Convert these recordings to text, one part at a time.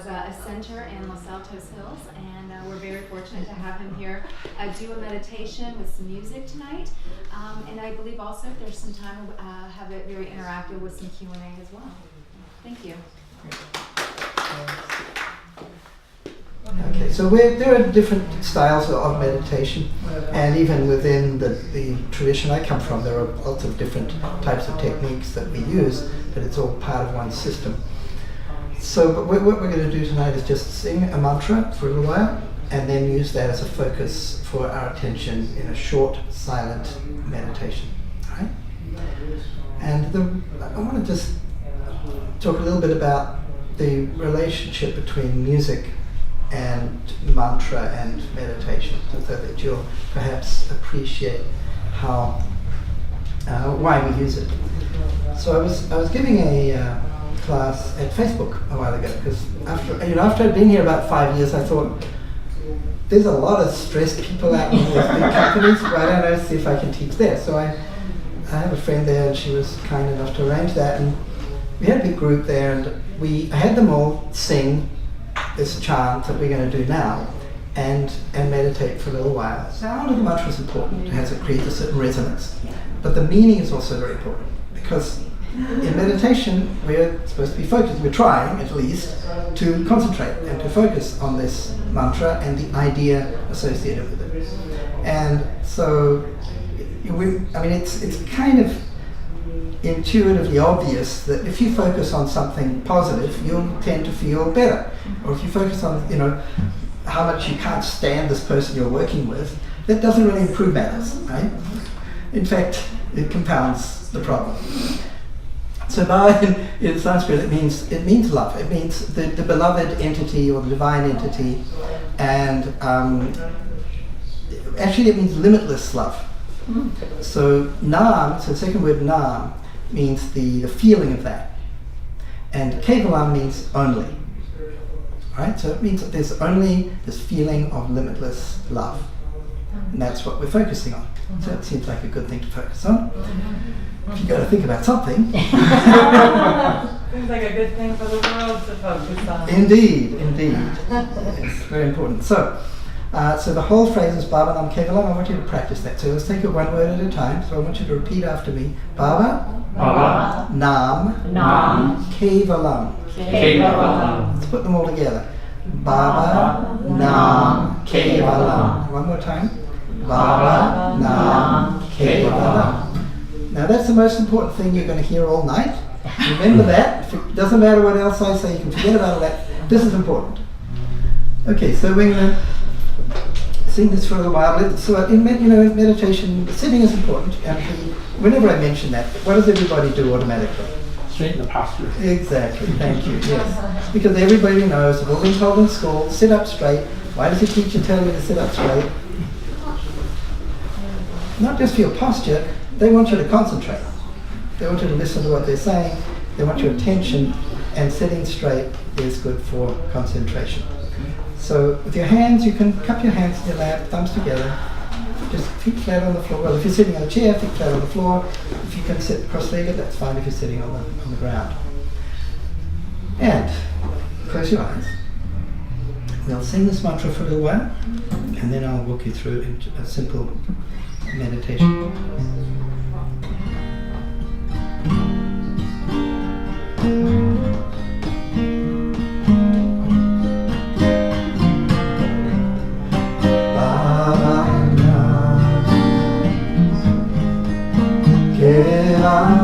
has a center in Los Altos Hills, and we're very fortunate to have him here do a meditation with some music tonight. And I believe also if there's some time, have it very interactive with some Q&A as well. Thank you. Okay, so there are different styles of meditation, and even within the tradition I come from, there are lots of different types of techniques that we use, but it's all part of one system. So but what we're going to do tonight is just sing a mantra for a little while, and then use that as a focus for our attention in a short, silent meditation. All right? And I want to just talk a little bit about the relationship between music and mantra and meditation, so that you'll perhaps appreciate why we use it. So I was giving a class at Facebook a while ago, because after I'd been here about 5 years, I thought there's a lot of stressed people out in these big companies. Why don't I see if I can teach there? So I have a friend there, and she was kind enough to arrange that, and we had a big group there, and I had them all sing this chant that we're going to do now, and meditate for a little while. Sound of the mantra is important. It creates a certain resonance, but the meaning is also very important, because in meditation we're supposed to be focused. We're trying, at least, to concentrate and to focus on this mantra and the idea associated with it. And so, it's kind of intuitively obvious that if you focus on something positive, you'll tend to feel better. Or if you focus on, how much you can't stand this person you're working with, that doesn't really improve matters, right? In fact, it compounds the problem. So Dada in Sanskrit, it means love. It means the beloved entity or the divine entity, and actually it means limitless love. So Nam, so the second word Nam, means the feeling of that. And Kevalam means only. Right? So it means that there's only this feeling of limitless love. And that's what we're focusing on. So it seems like a good thing to focus on. If you've got to think about something. Seems like a good thing for the world to focus on. Indeed. It's very important. So the whole phrase is Baba Nam Kevalam. I want you to practice that. So let's take it one word at a time. So I want you to repeat after me. Baba, Nam, Kevalam. Let's put them all together. Baba, Nam, Kevalam. One more time. Baba, Nam, Kevalam. Now that's the most important thing you're going to hear all night. Remember that. It doesn't matter what else I say, you can forget about that. This is important. Okay, so we're going to sing this for a little while. So in meditation, sitting is important. And whenever I mention that, what does everybody do automatically? Straighten the posture. Exactly, thank you, yes. Because everybody knows, we've all been told in school, sit up straight. Why does your teacher tell you to sit up straight? Not just for your posture, they want you to concentrate. They want you to listen to what they're saying. They want your attention, and sitting straight is good for concentration. So with your hands, you can cup your hands in your lap, thumbs together, just feet flat on the floor. Well, if you're sitting on a chair, feet flat on the floor. If you can sit cross-legged, that's fine if you're sitting on the ground. And close your eyes. We'll sing this mantra for a little while, and then I'll walk you through a simple meditation. Kevalam.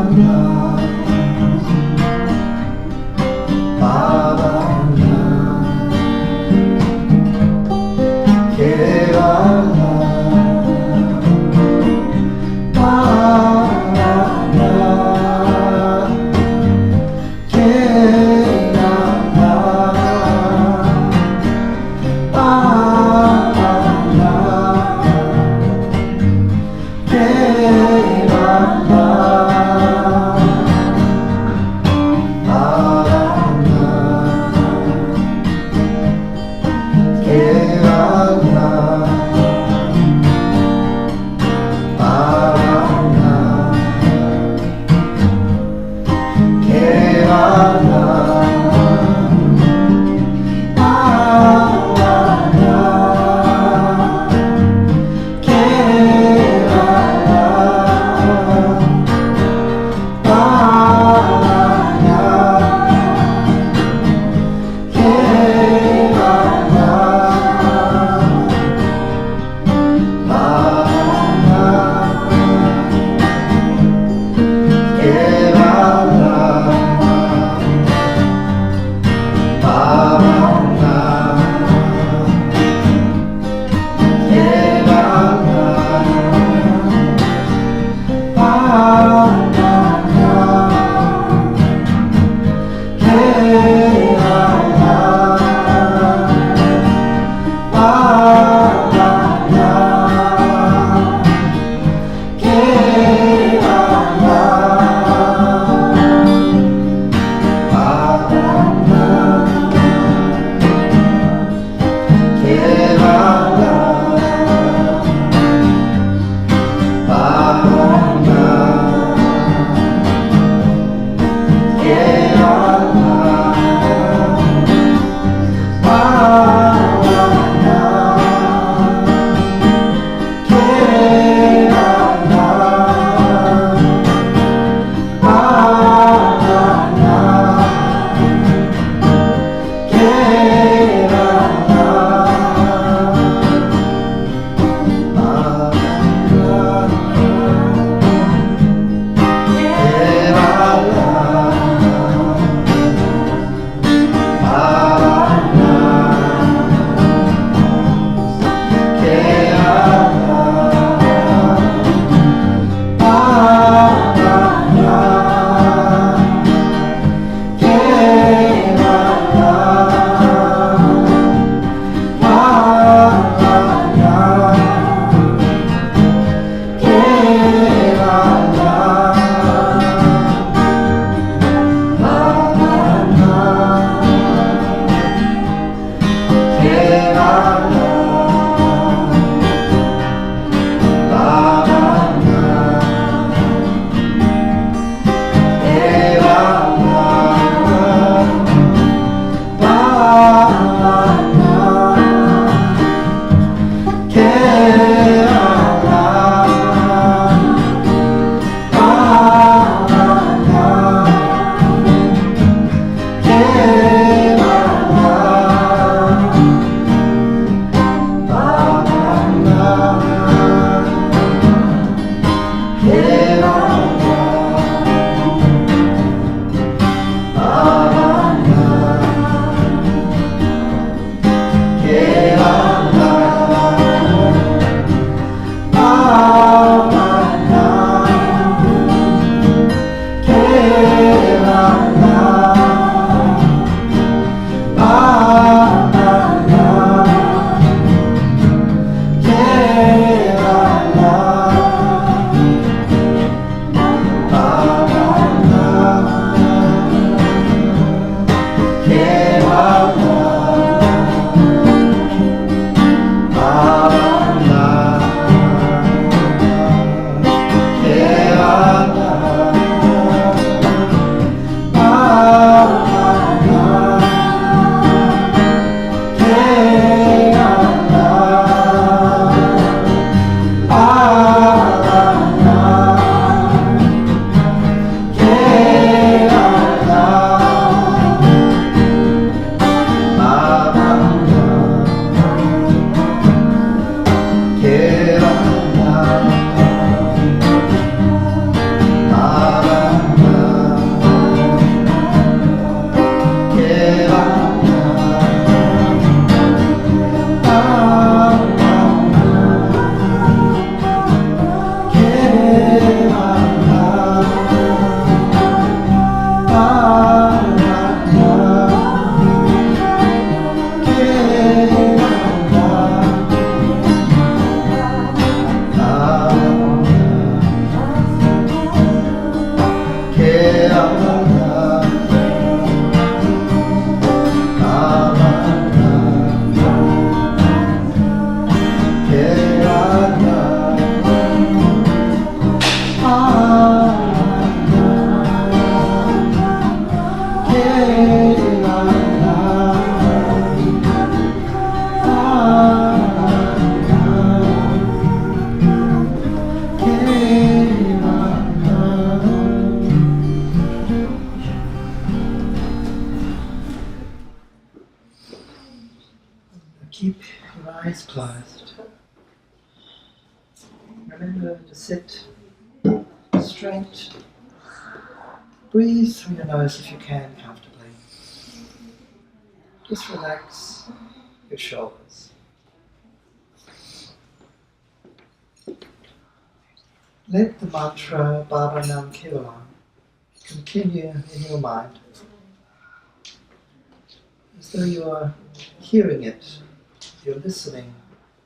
Keep your eyes closed. Remember to sit straight. Breathe through your nose if you can comfortably. Just relax your shoulders. Let the mantra Baba Nam Kevalam continue in your mind as though you are hearing it. You're listening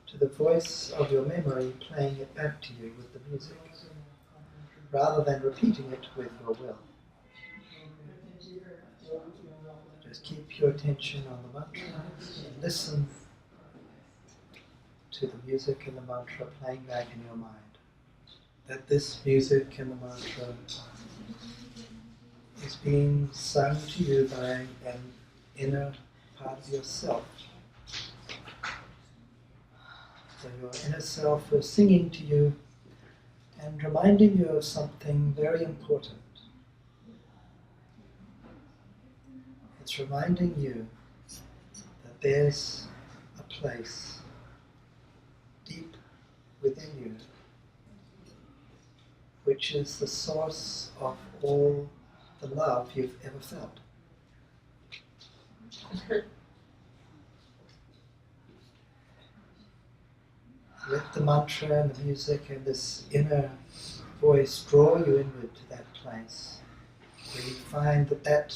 to the voice of your memory playing it back to you with the music, rather than repeating it with your will. Just keep your attention on the mantra and listen to the music and the mantra playing back in your mind. that this music and the mantra is being sung to you by an inner part of yourself. So your inner self is singing to you and reminding you of something very important. It's reminding you that there's a place deep within you which is the source of all the love you've ever felt. Let the mantra and the music and this inner voice draw you inward to that place where you find that that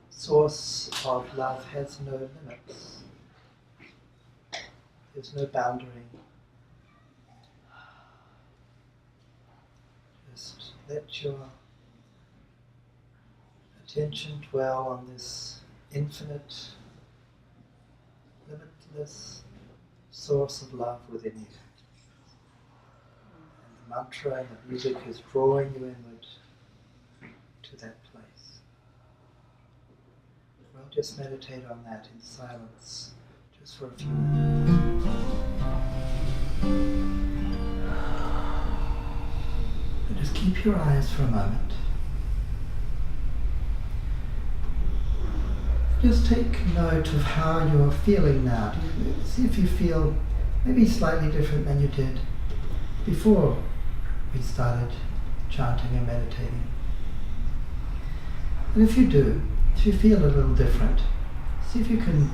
source of love has no limits. There's no boundary. Just let your attention dwell on this infinite, limitless source of love within you. And the mantra and the music is drawing you inward to that place. We'll just meditate on that in silence, just for a few minutes. And just keep your eyes for a moment. Just take note of how you're feeling now. See if you feel maybe slightly different than you did before we started chanting and meditating. And if you do, if you feel a little different, see if you can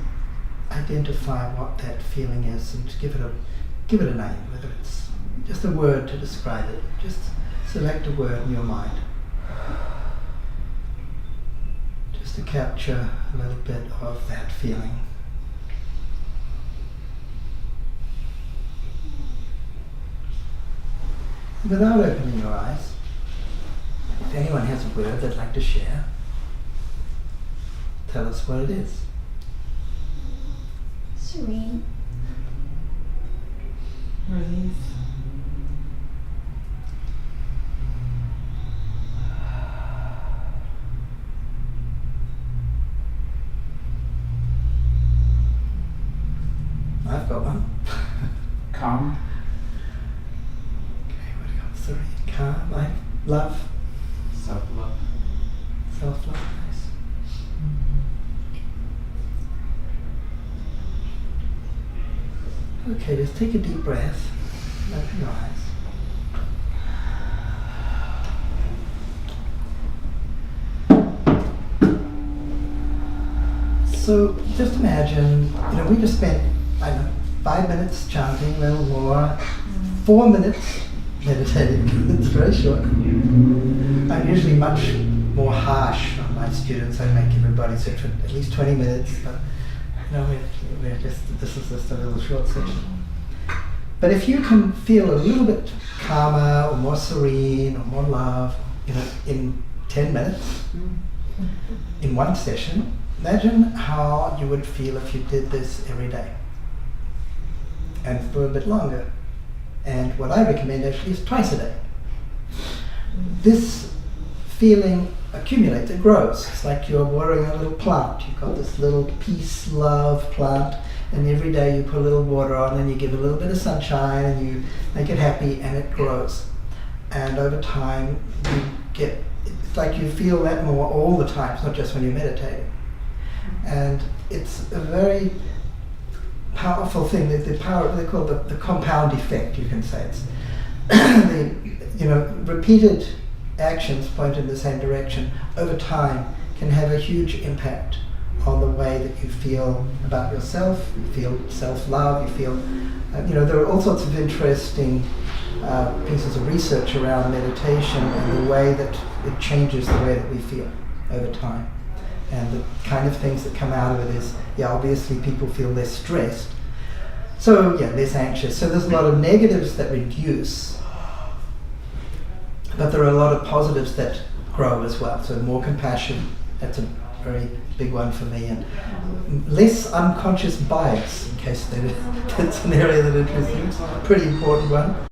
identify what that feeling is and give it a name, whether it's just a word to describe it. Just select a word in your mind, just to capture a little bit of that feeling. Without opening your eyes, if anyone has a word they'd like to share, tell us what it is. Serene. Release. I've got one. Calm. Okay, what do you got? Serene, calm, love, Self-love. self-love, nice. Okay, just take a deep breath. Open your eyes. So just imagine, we just spent, 5 minutes chanting, a little more, 4 minutes meditating. It's very short. I'm usually much more harsh on my students. I make everybody sit for at least 20 minutes, but this is just a little short session. But if you can feel a little bit calmer or more serene or more love, in 10 minutes, in one session, imagine how you would feel if you did this every day and for a bit longer. And what I recommend actually is twice a day. This feeling accumulates, it grows. It's like you're watering a little plant. You've got this little peace, love plant, and every day you put a little water on and you give it a little bit of sunshine and you make it happy and it grows. And over time it's like you feel that more all the time. It's not just when you're meditating. And it's a very powerful thing. The power, they call it the compound effect, you can say. It's repeated actions point in the same direction over time can have a huge impact on the way that you feel about yourself. You feel self-love, you feel, there are all sorts of interesting pieces of research around meditation and the way that it changes the way that we feel over time. And the kind of things that come out of it is, obviously people feel less stressed. So, less anxious. So there's a lot of negatives that reduce, but there are a lot of positives that grow as well. So more compassion, that's a very big one for me. And less unconscious bias, in case that's an area that interests you. It's a pretty important one.